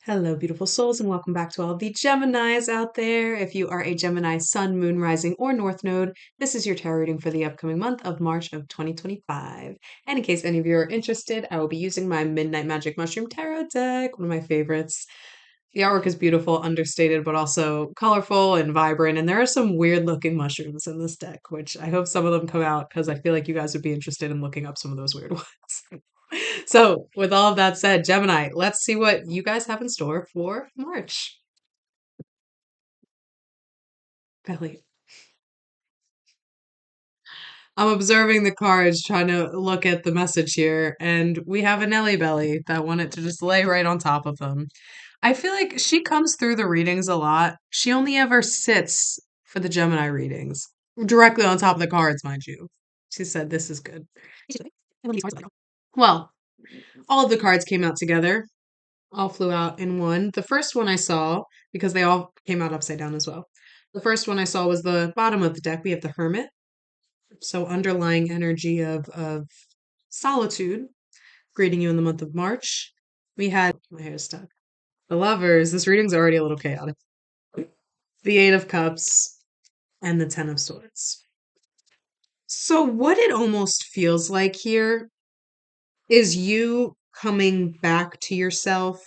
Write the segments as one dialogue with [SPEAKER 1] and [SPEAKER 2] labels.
[SPEAKER 1] Hello, beautiful souls, and welcome back to all the Geminis out there. If you are a Gemini sun, moon, rising, or north node, this is your tarot reading for the upcoming month of March of 2025. And in case any of you are interested, I will be using my Midnight Magic Mushroom Tarot deck, one of my favorites. The artwork is beautiful, understated, but also colorful and vibrant. And there are some weird looking mushrooms in this deck, which I hope some of them come out because I feel like you guys would be interested in looking up some of those weird ones. So, with all of that said, Gemini, let's see what you guys have in store for March. Belly. I'm observing the cards, trying to look at the message here, and we have a Nelly Belly that wanted to just lay right on top of them. I feel like she comes through the readings a lot. She only ever sits for the Gemini readings, directly on top of the cards, mind you. She said, "This is good." Well, all of the cards came out together. All flew out in one. The first one I saw, because they all came out upside down as well. The first one I saw was the bottom of the deck. We have the Hermit. So underlying energy of solitude, greeting you in the month of March. We had my hair is stuck. The Lovers. This reading's already a little chaotic. The Eight of Cups and the Ten of Swords. So what it almost feels like here is you coming back to yourself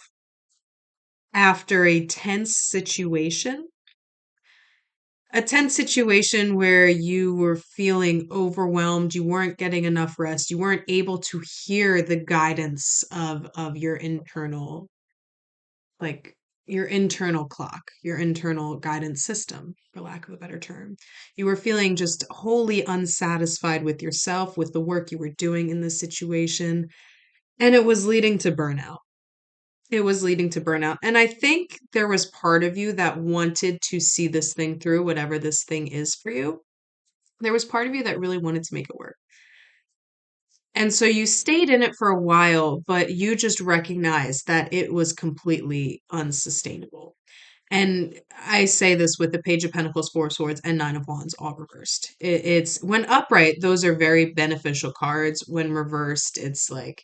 [SPEAKER 1] after a tense situation where you were feeling overwhelmed, you weren't getting enough rest, you weren't able to hear the guidance of your internal, like your internal clock, your internal guidance system, for lack of a better term. You were feeling just wholly unsatisfied with yourself, with the work you were doing in this situation, and it was leading to burnout. It was leading to burnout. And I think there was part of you that wanted to see this thing through, whatever this thing is for you. There was part of you that really wanted to make it work. And so you stayed in it for a while, but you just recognized that it was completely unsustainable. And I say this with the Page of Pentacles, Four of Swords, and Nine of Wands all reversed. It's when upright, those are very beneficial cards. When reversed, it's like,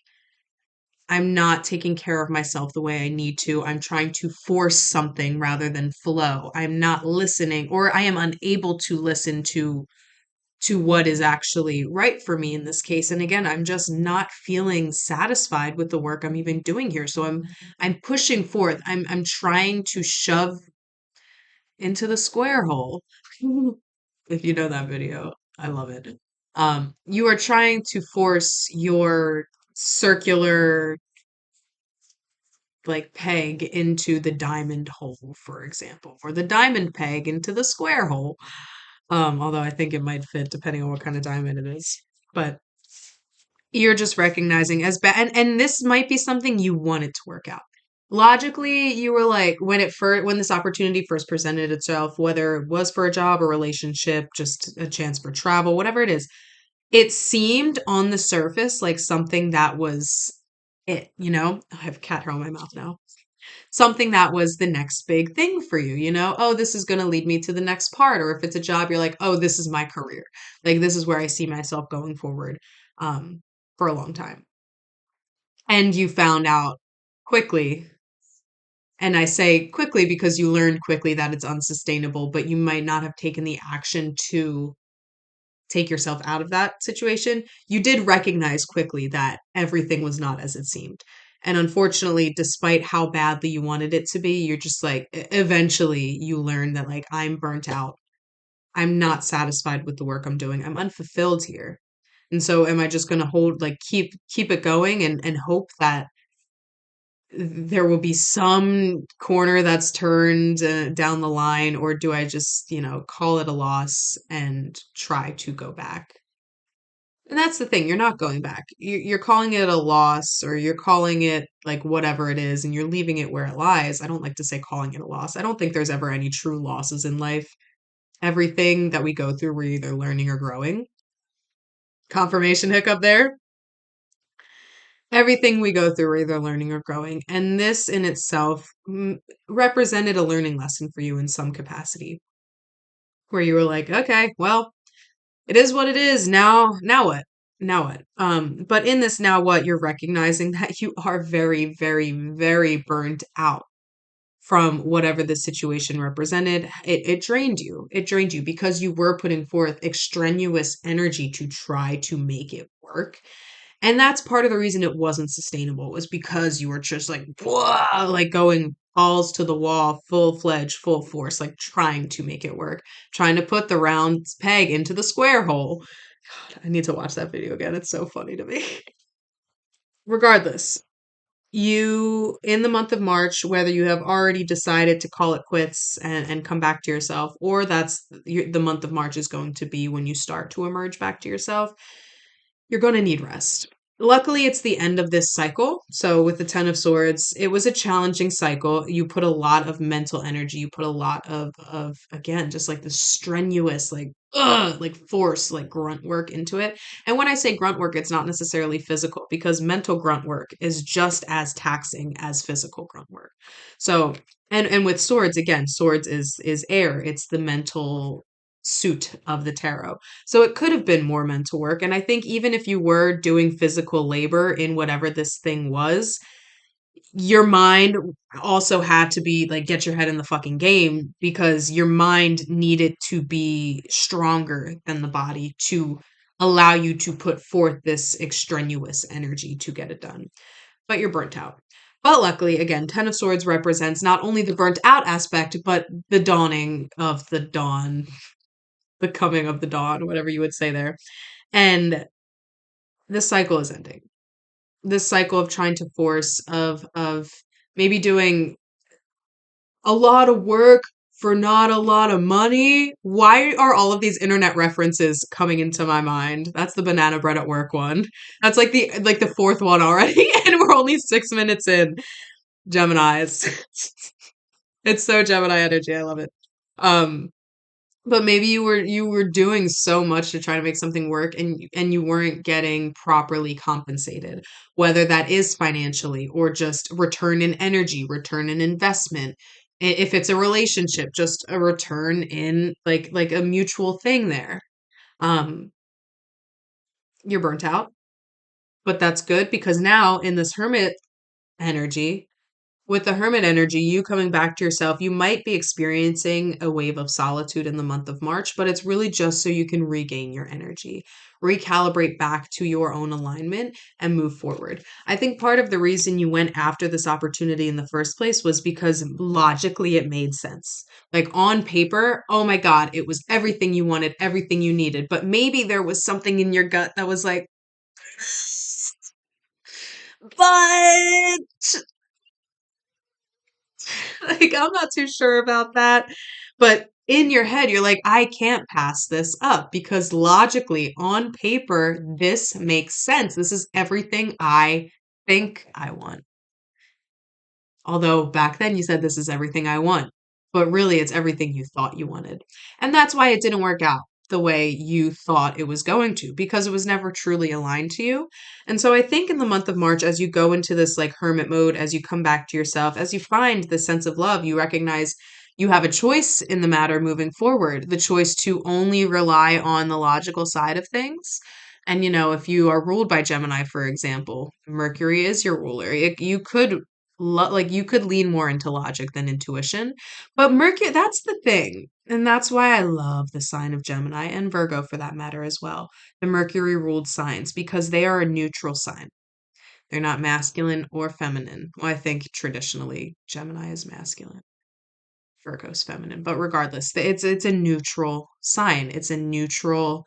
[SPEAKER 1] I'm not taking care of myself the way I need to. I'm trying to force something rather than flow. I'm not listening, or I am unable to listen to what is actually right for me in this case. And again, I'm just not feeling satisfied with the work I'm even doing here. So I'm pushing forth. I'm trying to shove into the square hole. If you know that video, I love it. You are trying to force your circular like peg into the diamond hole, for example, or the diamond peg into the square hole. Although I think it might fit depending on what kind of diamond it is. But you're just recognizing as bad, and this might be something you wanted to work out. Logically, you were like, when this opportunity first presented itself, whether it was for a job or relationship, just a chance for travel, whatever it is, it seemed on the surface like something that was it, you know? I have cat hair on my mouth now. Something that was the next big thing for you, you know? Oh, this is going to lead me to the next part. Or if it's a job, you're like, oh, this is my career. Like, this is where I see myself going forward for a long time. And you found out quickly. And I say quickly because you learned quickly that it's unsustainable, but you might not have taken the action to take yourself out of that situation. You did recognize quickly that everything was not as it seemed. And unfortunately, despite how badly you wanted it to be, you're just like, eventually you learn that, like, I'm burnt out. I'm not satisfied with the work I'm doing. I'm unfulfilled here. And so am I just going to keep it going and hope that there will be some corner that's turned down the line, or do I just, call it a loss and try to go back? And that's the thing, you're not going back. You're calling it a loss, or you're calling it like whatever it is, and you're leaving it where it lies. I don't like to say calling it a loss. I don't think there's ever any true losses in life. Everything that we go through, we're either learning or growing. Confirmation hiccup there. Everything we go through, we're either learning or growing. And this in itself represented a learning lesson for you in some capacity, where you were like, okay, well, it is what it is. Now what? Now what? But in this now what, you're recognizing that you are very, very, very burnt out. from whatever the situation represented. It drained you. It drained you because you were putting forth extraneous energy to try to make it work. And that's part of the reason it wasn't sustainable, was because you were just like, "Whoa," like going balls to the wall, full fledged, full force, like trying to make it work, trying to put the round peg into the square hole. God, I need to watch that video again. It's so funny to me. Regardless, you, in the month of March, whether you have already decided to call it quits and come back to yourself, or the month of March is going to be when you start to emerge back to yourself, you're going to need rest. Luckily, it's the end of this cycle. So, with the Ten of Swords, it was a challenging cycle. You put a lot of mental energy. You put a lot of again, just like the strenuous, like force, like grunt work into it. And when I say grunt work, it's not necessarily physical, because mental grunt work is just as taxing as physical grunt work. So, and with swords, again, swords is air. It's the mental suit of the tarot. So it could have been more mental work. And I think even if you were doing physical labor in whatever this thing was, your mind also had to be like, get your head in the fucking game, because your mind needed to be stronger than the body to allow you to put forth this extraneous energy to get it done. But you're burnt out. But luckily, again, Ten of Swords represents not only the burnt out aspect, but the dawning of the dawn, the coming of the dawn, whatever you would say there. And this cycle is ending. This cycle of trying to force, of maybe doing a lot of work for not a lot of money. Why are all of these internet references coming into my mind? That's the banana bread at work one. That's like the fourth one already, and we're only 6 minutes in. Gemini's. It's so Gemini energy. I love it. Um, But maybe you were doing so much to try to make something work, and you weren't getting properly compensated, whether that is financially or just return in energy, return in investment. If it's a relationship, just a return in like a mutual thing there. Um, you're burnt out, but that's good, because now in this hermit energy, with the hermit energy, you coming back to yourself, you might be experiencing a wave of solitude in the month of March, but it's really just so you can regain your energy, recalibrate back to your own alignment, and move forward. I think part of the reason you went after this opportunity in the first place was because logically it made sense. Like on paper, oh my God, it was everything you wanted, everything you needed. But maybe there was something in your gut that was like, but like, I'm not too sure about that. But in your head, you're like, I can't pass this up, because logically, on paper, this makes sense. This is everything I think I want. Although back then you said this is everything I want, but really it's everything you thought you wanted. And that's why it didn't work out the way you thought it was going to, because it was never truly aligned to you. And so I think in the month of March, as you go into this like hermit mode, as you come back to yourself, as you find the sense of love, you recognize you have a choice in the matter moving forward, the choice to only rely on the logical side of things. And if you are ruled by Gemini, for example, Mercury is your ruler. You could like you could lean more into logic than intuition. But Mercury, that's the thing. And that's why I love the sign of Gemini, and Virgo for that matter as well. The Mercury ruled signs, because they are a neutral sign. They're not masculine or feminine. Well, I think traditionally Gemini is masculine, Virgo's feminine. But regardless, it's a neutral sign. It's a neutral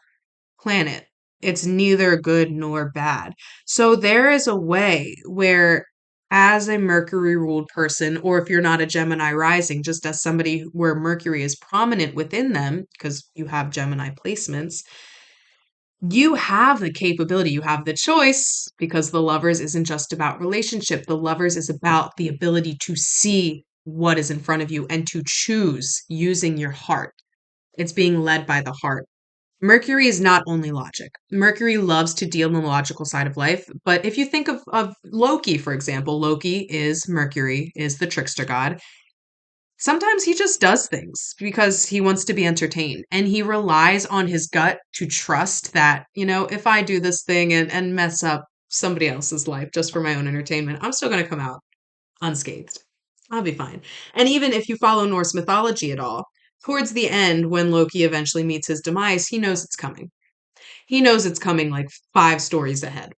[SPEAKER 1] planet. It's neither good nor bad. So there is a way where, as a Mercury ruled person, or if you're not a Gemini rising, just as somebody where Mercury is prominent within them, because you have Gemini placements, you have the capability, you have the choice, because the lovers isn't just about relationship. The lovers is about the ability to see what is in front of you and to choose using your heart. It's being led by the heart. Mercury is not only logic. Mercury loves to deal in the logical side of life. But if you think of Loki, for example, Loki is Mercury, is the trickster god. Sometimes he just does things because he wants to be entertained, and he relies on his gut to trust that, if I do this thing and mess up somebody else's life just for my own entertainment, I'm still going to come out unscathed. I'll be fine. And even if you follow Norse mythology at all, towards the end, when Loki eventually meets his demise, he knows it's coming. He knows it's coming like 5 stories ahead.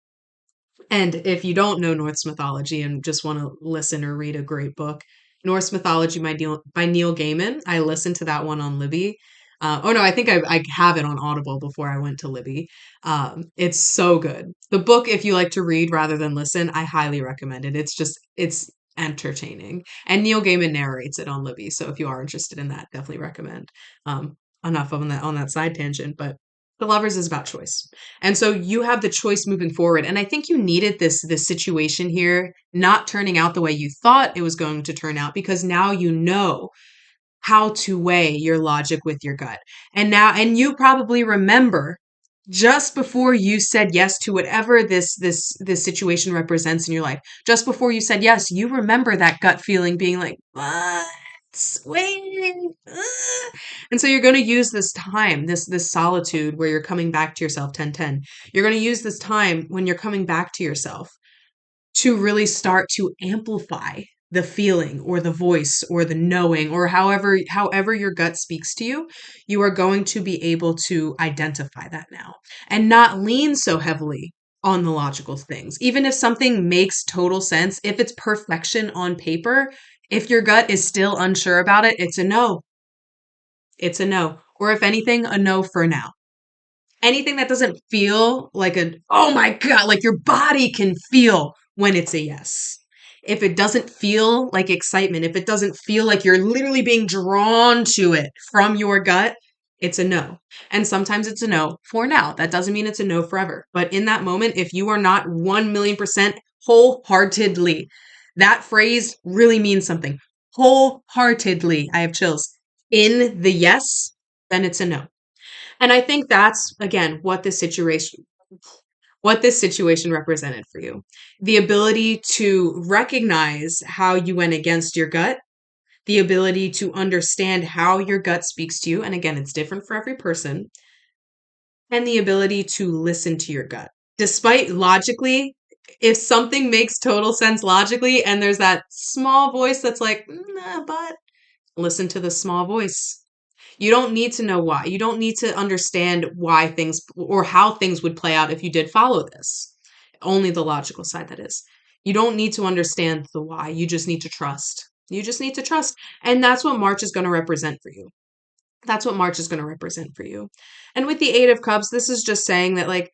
[SPEAKER 1] And if you don't know Norse mythology and just want to listen or read a great book, Norse Mythology by Neil Gaiman. I listened to that one on Libby. Oh no, I think I have it on Audible before I went to Libby. It's so good. The book, if you like to read rather than listen, I highly recommend it. It's entertaining. And Neil Gaiman narrates it on Libby. So if you are interested in that, definitely recommend. Um, enough on that side tangent, but The Lovers is about choice. And so you have the choice moving forward. And I think you needed this situation here not turning out the way you thought it was going to turn out, because now you know how to weigh your logic with your gut. And you probably remember just before you said yes to whatever this situation represents in your life. Just before you said yes, you remember that gut feeling being like, what? Wait. And so you're going to use this time, this solitude where you're coming back to yourself, 1010. You're going to use this time when you're coming back to yourself to really start to amplify the feeling or the voice or the knowing, or however your gut speaks to you. You are going to be able to identify that now and not lean so heavily on the logical things. Even if something makes total sense, if it's perfection on paper, if your gut is still unsure about it, it's a no. It's a no. Or if anything, a no for now. Anything that doesn't feel like oh my God, like your body can feel when it's a yes. If it doesn't feel like excitement, if it doesn't feel like you're literally being drawn to it from your gut, it's a no. And sometimes it's a no for now. That doesn't mean it's a no forever. But in that moment, if you are not 1,000,000% wholeheartedly, that phrase really means something. Wholeheartedly, I have chills. In the yes, then it's a no. And I think that's again what this situation represented for you. The ability to recognize how you went against your gut, the ability to understand how your gut speaks to you, and again, it's different for every person, and the ability to listen to your gut. Despite logically, if something makes total sense logically and there's that small voice that's like, nah, but listen to the small voice. You don't need to know why. You don't need to understand why things or how things would play out if you did follow this. Only the logical side, that is. You don't need to understand the why. You just need to trust. You just need to trust. And that's what March is going to represent for you. That's what March is going to represent for you. And with the Eight of Cups, this is just saying that, like,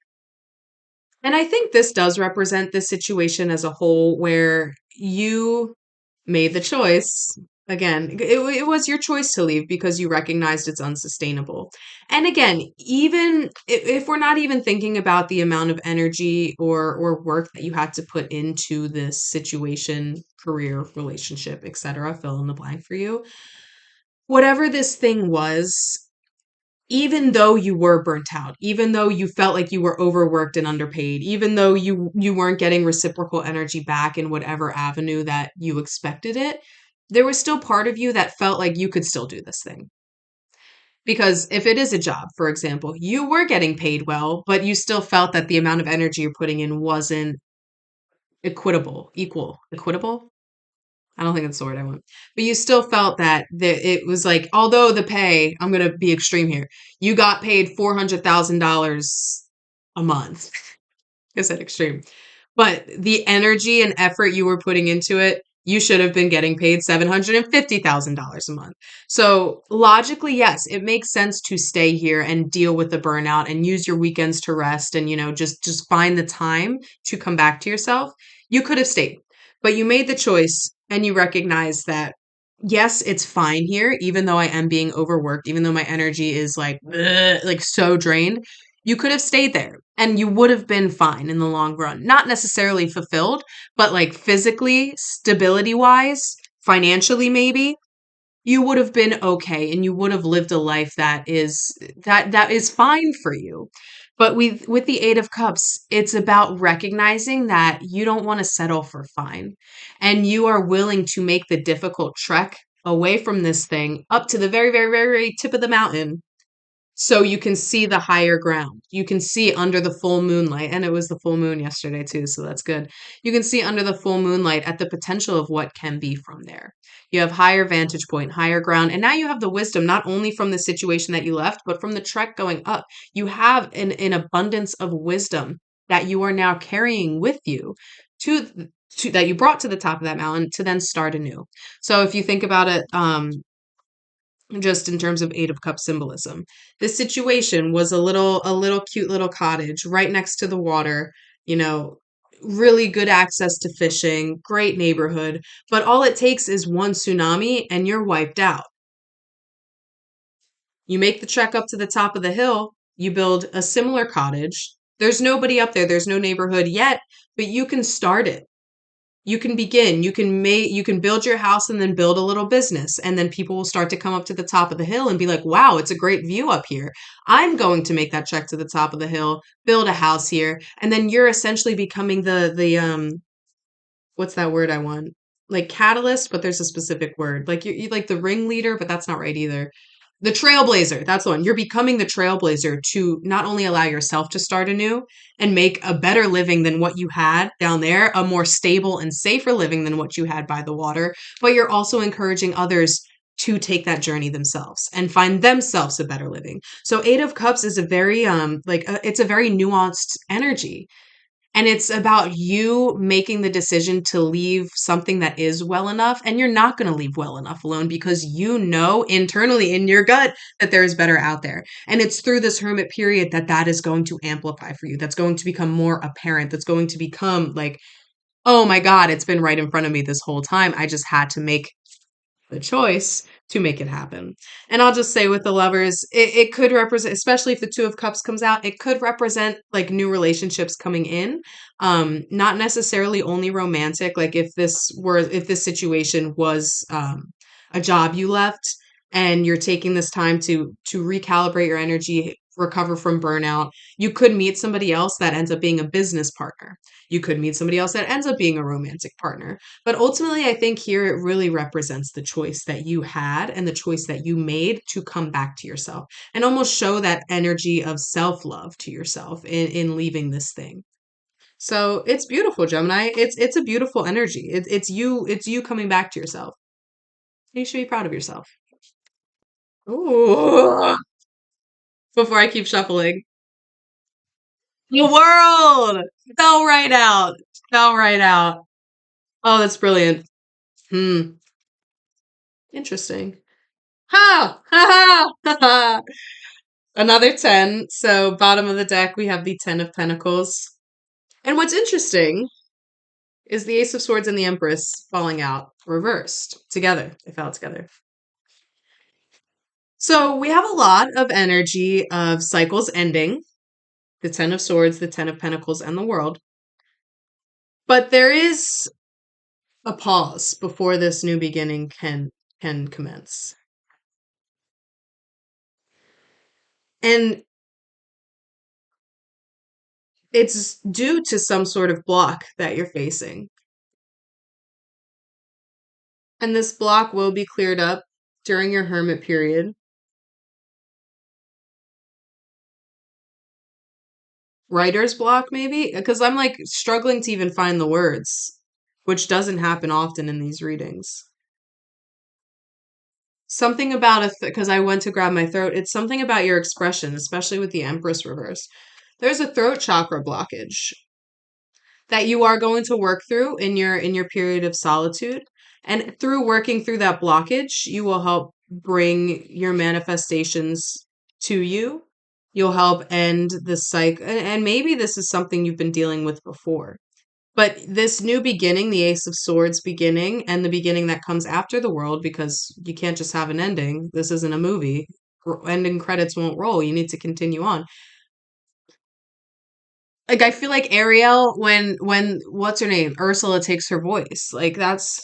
[SPEAKER 1] and I think this does represent this situation as a whole where you made the choice. Again, it was your choice to leave because you recognized it's unsustainable. And again, even if we're not even thinking about the amount of energy or work that you had to put into this situation, career, relationship, etc., fill in the blank for you, whatever this thing was, even though you were burnt out, even though you felt like you were overworked and underpaid, even though you weren't getting reciprocal energy back in whatever avenue that you expected it, there was still part of you that felt like you could still do this thing. Because if it is a job, for example, you were getting paid well, but you still felt that the amount of energy you're putting in wasn't equitable. I don't think that's the word I want. But you still felt that it was like, although the pay, I'm going to be extreme here, you got paid $400,000 a month. I said extreme. But the energy and effort you were putting into it, you should have been getting paid $750,000 a month. So logically, yes, it makes sense to stay here and deal with the burnout and use your weekends to rest and, just find the time to come back to yourself. You could have stayed, but you made the choice and you recognize that, yes, it's fine here, even though I am being overworked, even though my energy is like, ugh, like so drained. You could have stayed there and you would have been fine in the long run. Not necessarily fulfilled, but like physically, stability wise, financially, maybe you would have been okay and you would have lived a life that is fine for you. But with the Eight of Cups, it's about recognizing that you don't want to settle for fine and you are willing to make the difficult trek away from this thing up to the very, very, very, very tip of the mountain So you can see the higher ground. You can see under the full moonlight, and it was the full moon yesterday too, so that's good. You can see under the full moonlight at the potential of what can be from there. You have higher vantage point, higher ground, and now you have the wisdom not only from the situation that you left, but from the trek going up. You have an abundance of wisdom that you are now carrying with you to that you brought to the top of that mountain to then start anew. So if you think about it, just in terms of Eight of Cups symbolism. This situation was a little cute little cottage right next to the water, you know, really good access to fishing, great neighborhood, but all it takes is one tsunami and you're wiped out. You make the trek up to the top of the hill, you build a similar cottage. There's nobody up there, there's no neighborhood yet, but you can start it. You can begin, you can build your house and then build a little business. And then people will start to come up to the top of the hill and be like, wow, it's a great view up here. I'm going to make that trek to the top of the hill, build a house here. And then you're essentially becoming the what's that word I want? Like catalyst, but there's a specific word. Like you like the ringleader, but that's not right either. The trailblazer, that's the one. You're becoming the trailblazer to not only allow yourself to start anew and make a better living than what you had down there, a more stable and safer living than what you had by the water, but you're also encouraging others to take that journey themselves and find themselves a better living. So Eight of Cups is a very it's a very nuanced energy, and it's about you making the decision to leave something that is well enough. And you're not going to leave well enough alone because you know internally in your gut that there is better out there. And it's through this hermit period that that is going to amplify for you. That's going to become more apparent. That's going to become like, oh my God, it's been right in front of me this whole time. I just had to make the choice to make it happen. And I'll just say with the lovers, it could represent, especially if the Two of Cups comes out, it could represent like new relationships coming in. Not necessarily only romantic. Like if this situation was a job you left and you're taking this time to recalibrate your energy, recover from burnout, you could meet somebody else that ends up being a business partner. You could meet somebody else that ends up being a romantic partner. But ultimately, I think here it really represents the choice that you had and the choice that you made to come back to yourself and almost show that energy of self love to yourself in leaving this thing. So it's beautiful, Gemini. It's a beautiful energy. It's you coming back to yourself. You should be proud of yourself. Ooh. Before I keep shuffling, the world fell right out. Fell right out. Oh, that's brilliant. Hmm. Interesting. Ha! Ha ha! Ha! Another 10. So, bottom of the deck, we have the 10 of Pentacles. And what's interesting is the Ace of Swords and the Empress falling out reversed together. They fell together. So, we have a lot of energy of cycles ending, the 10 of Swords, the 10 of Pentacles, and the World. But there is a pause before this new beginning can commence. And it's due to some sort of block that you're facing. And this block will be cleared up during your hermit period. Writer's block, maybe? Because I'm like struggling to even find the words, which doesn't happen often in these readings. Something about because I went to grab my throat, it's something about your expression, especially with the Empress reverse. There's a throat chakra blockage that you are going to work through in your period of solitude. And through working through that blockage, you will help bring your manifestations to you. You'll help end the cycle. And maybe this is something you've been dealing with before. But this new beginning, the Ace of Swords beginning, and the beginning that comes after the world, because you can't just have an ending. This isn't a movie. Ending credits won't roll. You need to continue on. Like I feel like Ariel when what's her name? Ursula takes her voice. Like that's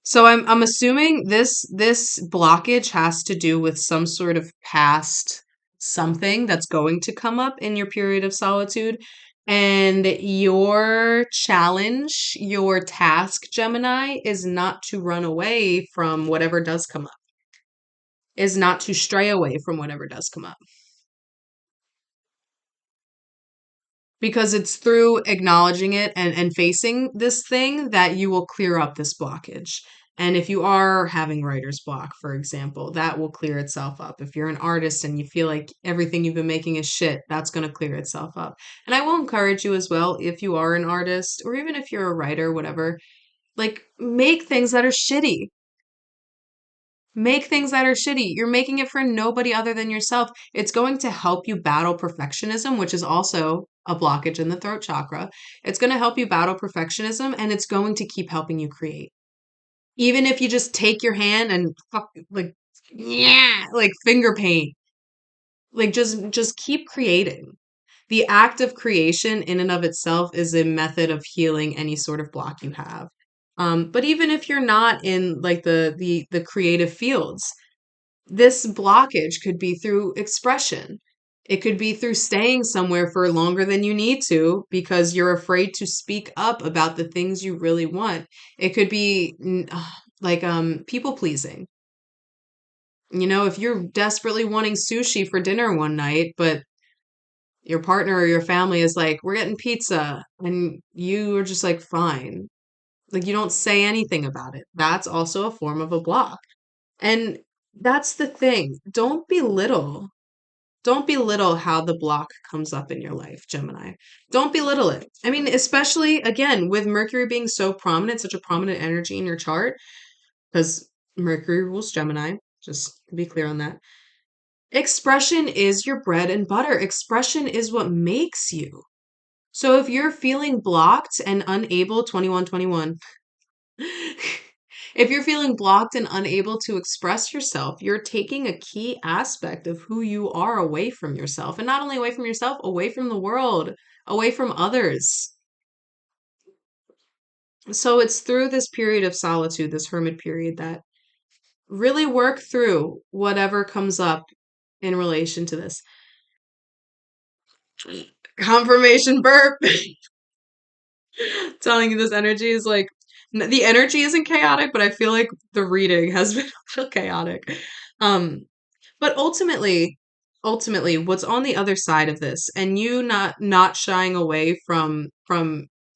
[SPEAKER 1] so I'm assuming this blockage has to do with some sort of past something that's going to come up in your period of solitude. And your challenge, your task, Gemini, is not to run away from whatever does come up. is not to stray away from whatever does come up. Because it's through acknowledging it and facing this thing that you will clear up this blockage. And if you are having writer's block, for example, that will clear itself up. If you're an artist and you feel like everything you've been making is shit, that's going to clear itself up. And I will encourage you as well, if you are an artist or even if you're a writer, whatever, like make things that are shitty. Make things that are shitty. You're making it for nobody other than yourself. It's going to help you battle perfectionism, which is also a blockage in the throat chakra. It's going to help you battle perfectionism and it's going to keep helping you create. Even if you just take your hand and like, yeah, like finger paint, like just keep creating. The act of creation in and of itself is a method of healing any sort of block you have. But even if you're not in like the creative fields, this blockage could be through expression. It could be through staying somewhere for longer than you need to because you're afraid to speak up about the things you really want. It could be like people pleasing. You know, if you're desperately wanting sushi for dinner one night, but your partner or your family is like, "We're getting pizza," and you are just like, "Fine." Like you don't say anything about it. That's also a form of a block. And that's the thing. Don't belittle how the block comes up in your life, Gemini. Don't belittle it. I mean, especially again, with Mercury being so prominent, such a prominent energy in your chart, because Mercury rules Gemini, just to be clear on that. Expression is your bread and butter. Expression is what makes you. So if you're feeling blocked and unable, 2121, if you're feeling blocked and unable to express yourself, you're taking a key aspect of who you are away from yourself. And not only away from yourself, away from the world, away from others. So it's through this period of solitude, this hermit period, that really work through whatever comes up in relation to this. Confirmation burp. Telling you this energy is like, the energy isn't chaotic, but I feel like the reading has been a little chaotic. Um, But ultimately, what's on the other side of this, and you not shying away from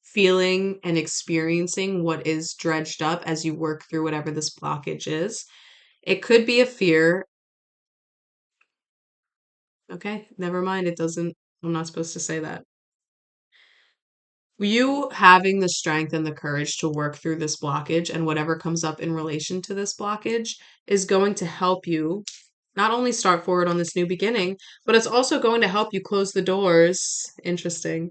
[SPEAKER 1] feeling and experiencing what is dredged up as you work through whatever this blockage is. It could be a fear. Okay, never mind. It doesn't, I'm not supposed to say that. You having the strength and the courage to work through this blockage and whatever comes up in relation to this blockage is going to help you not only start forward on this new beginning, but it's also going to help you close the doors. Interesting.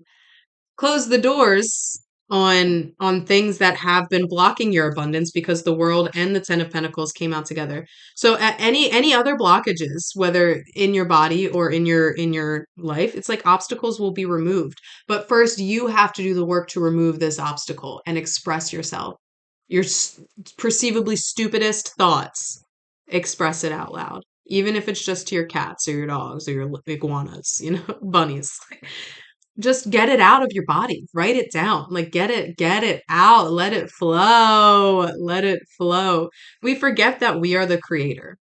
[SPEAKER 1] Close the doors on things that have been blocking your abundance because the world and the 10 of pentacles came out together. So at any other blockages, whether in your body or in your life, it's like obstacles will be removed, but first you have to do the work to remove this obstacle and express yourself. Your perceivably stupidest thoughts, express it out loud, even if it's just to your cats or your dogs or your iguanas, bunnies. Just get it out of your body. Write it down. Like get it out. Let it flow. Let it flow. We forget that we are the creator.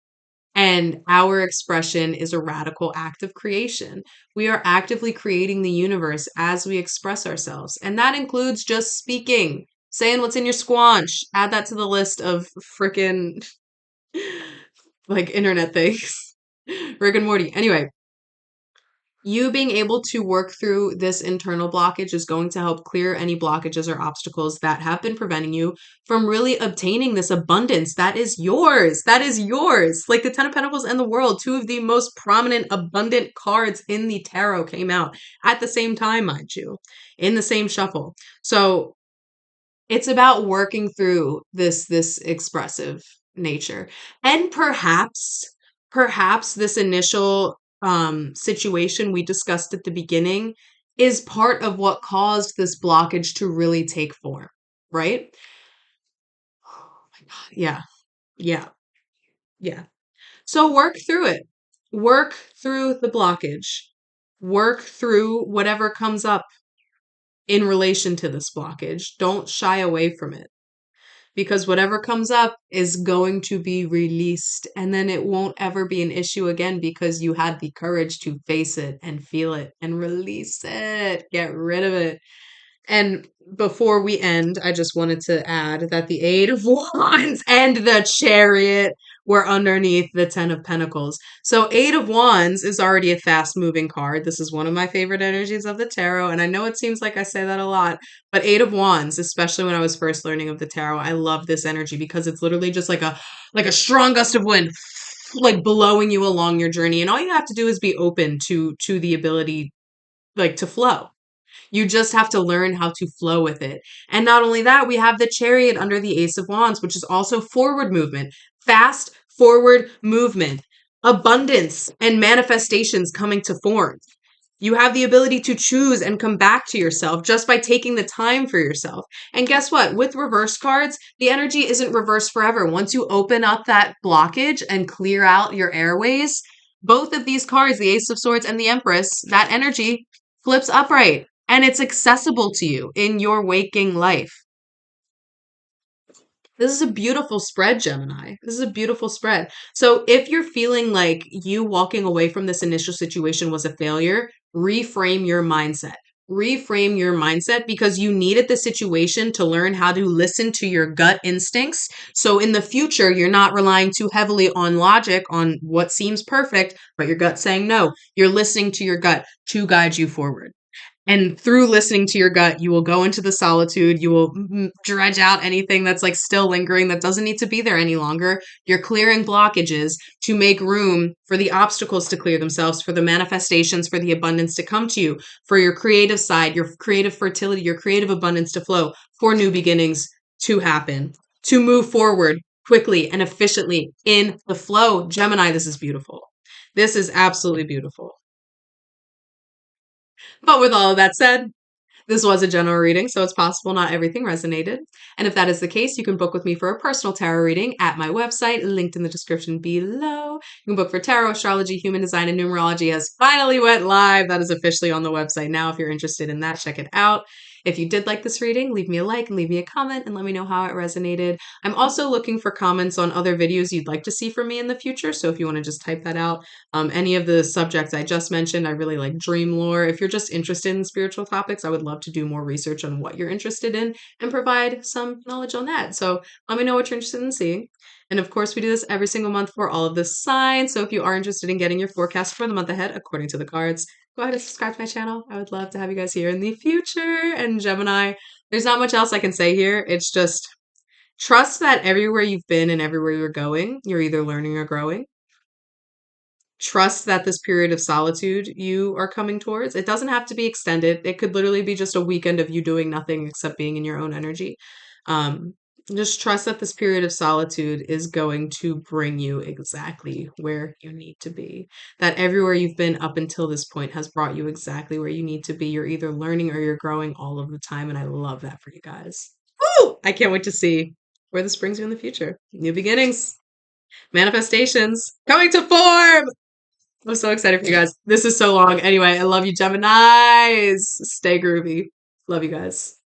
[SPEAKER 1] And our expression is a radical act of creation. We are actively creating the universe as we express ourselves. And that includes just speaking, saying what's in your squanch. Add that to the list of freaking like internet things. Rick and Morty. Anyway, you being able to work through this internal blockage is going to help clear any blockages or obstacles that have been preventing you from really obtaining this abundance that is yours. That is yours. Like the 10 of Pentacles and the World, two of the most prominent abundant cards in the tarot came out at the same time, mind you, in the same shuffle. So it's about working through this expressive nature. And perhaps this initial situation we discussed at the beginning is part of what caused this blockage to really take form, right? Oh my God. Yeah. Yeah. Yeah. So work through it. Work through the blockage. Work through whatever comes up in relation to this blockage. Don't shy away from it. because whatever comes up is going to be released, and then it won't ever be an issue again because you had the courage to face it and feel it and release it, get rid of it. And before we end, I just wanted to add that the Eight of Wands and the Chariot were underneath the Ten of Pentacles. So, Eight of Wands is already a fast moving card. This is one of my favorite energies of the tarot. And I know it seems like I say that a lot, but Eight of Wands, especially when I was first learning of the tarot, I love this energy because it's literally just like a strong gust of wind, like blowing you along your journey. And all you have to do is be open to the ability like to flow. You just have to learn how to flow with it. And not only that, we have the Chariot under the Ace of Wands, which is also forward movement, fast forward movement, abundance and manifestations coming to form. You have the ability to choose and come back to yourself just by taking the time for yourself. And guess what? With reverse cards, the energy isn't reversed forever. Once you open up that blockage and clear out your airways, both of these cards, the Ace of Swords and the Empress, that energy flips upright and it's accessible to you in your waking life. This is a beautiful spread, Gemini. This is a beautiful spread. So if you're feeling like you walking away from this initial situation was a failure, reframe your mindset. Reframe your mindset because you needed the situation to learn how to listen to your gut instincts. So in the future, you're not relying too heavily on logic, on what seems perfect, but your gut saying no. You're listening to your gut to guide you forward. And through listening to your gut, you will go into the solitude. You will dredge out anything that's like still lingering that doesn't need to be there any longer. You're clearing blockages to make room for the obstacles to clear themselves, for the manifestations, for the abundance to come to you, for your creative side, your creative fertility, your creative abundance to flow, for new beginnings to happen, to move forward quickly and efficiently in the flow. Gemini, this is beautiful. This is absolutely beautiful. But with all of that said, this was a general reading, so it's possible not everything resonated. And if that is the case, you can book with me for a personal tarot reading at my website, linked in the description below. You can book for tarot, astrology, human design, and numerology has finally went live. That is officially on the website now. If you're interested in that, check it out. If you did like this reading, leave me a like and leave me a comment and let me know how it resonated. I'm also looking for comments on other videos you'd like to see from me in the future. So if you want to just type that out, any of the subjects I just mentioned, I really like dream lore. If you're just interested in spiritual topics, I would love to do more research on what you're interested in and provide some knowledge on that. So let me know what you're interested in seeing. And of course, we do this every single month for all of the signs. So if you are interested in getting your forecast for the month ahead, according to the cards, go ahead and subscribe to my channel. I would love to have you guys here in the future. And Gemini, there's not much else I can say here. It's just trust that everywhere you've been and everywhere you're going, you're either learning or growing. Trust that this period of solitude you are coming towards, it doesn't have to be extended. It could literally be just a weekend of you doing nothing except being in your own energy. Um, just trust that this period of solitude is going to bring you exactly where you need to be. That everywhere you've been up until this point has brought you exactly where you need to be. You're either learning or you're growing all of the time. And I love that for you guys. Woo! I can't wait to see where this brings you in the future. New beginnings, manifestations coming to form. I'm so excited for you guys. This is so long. Anyway, I love you, Geminis. Stay groovy. Love you guys.